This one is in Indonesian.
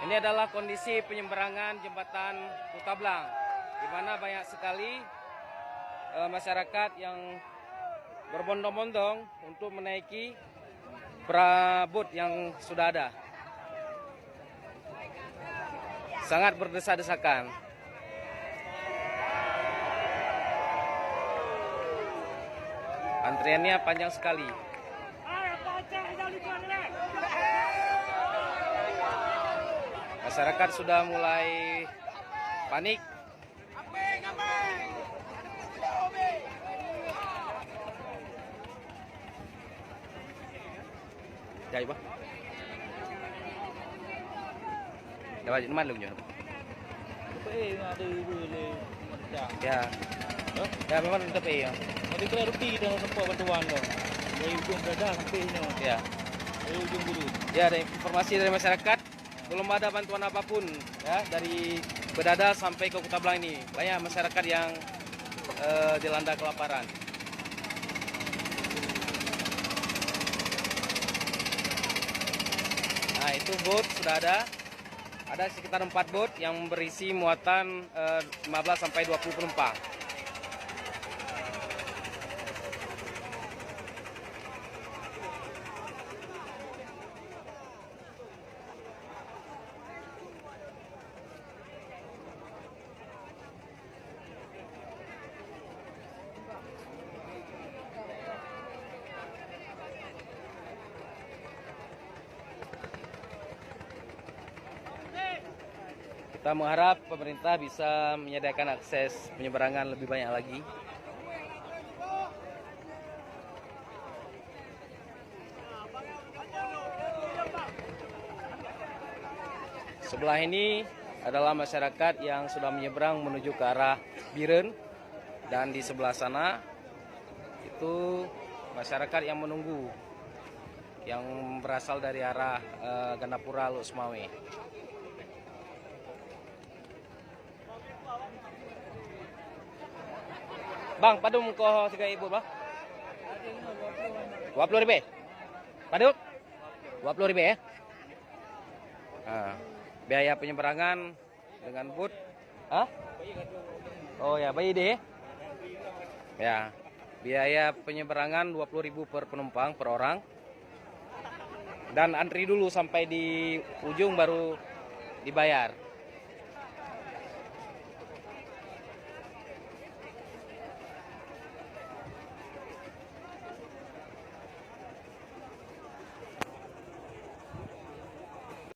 Ini adalah kondisi penyeberangan jembatan Kutablang, di mana banyak sekali masyarakat yang berbondong-bondong untuk menaiki perabot yang sudah ada. Sangat berdesak-desakan. Antriannya panjang sekali. Masyarakat sudah mulai panik. Jadi apa? Dapat di mana lu? Ya. Ya memang tapi ya. Jadi kira rugi kita sempat bantuan dong. Dari ujung berada sampai ini. Ya. Dari ujung dulu. Ya, ada informasi dari masyarakat belum ada bantuan apapun ya dari Bedada sampai ke Kutablang ini. Banyak masyarakat yang dilanda kelaparan. Nah, itu bot sudah ada. Ada sekitar 4 bot yang berisi muatan 15 sampai 20 penumpang. Kita mengharap pemerintah bisa menyediakan akses penyeberangan lebih banyak lagi. Sebelah ini adalah masyarakat yang sudah menyeberang menuju ke arah Biren, dan di sebelah sana itu masyarakat yang menunggu yang berasal dari arah Gandapura Lok Sumawe. Bang, padum ko 3,000 ba? 20,000. Padum? 20,000 ya? Biaya penyeberangan dengan bot. Hah? Oh ya, bayi deh. Ya. Biaya penyeberangan 20.000 per penumpang per orang. Dan antri dulu sampai di ujung baru dibayar.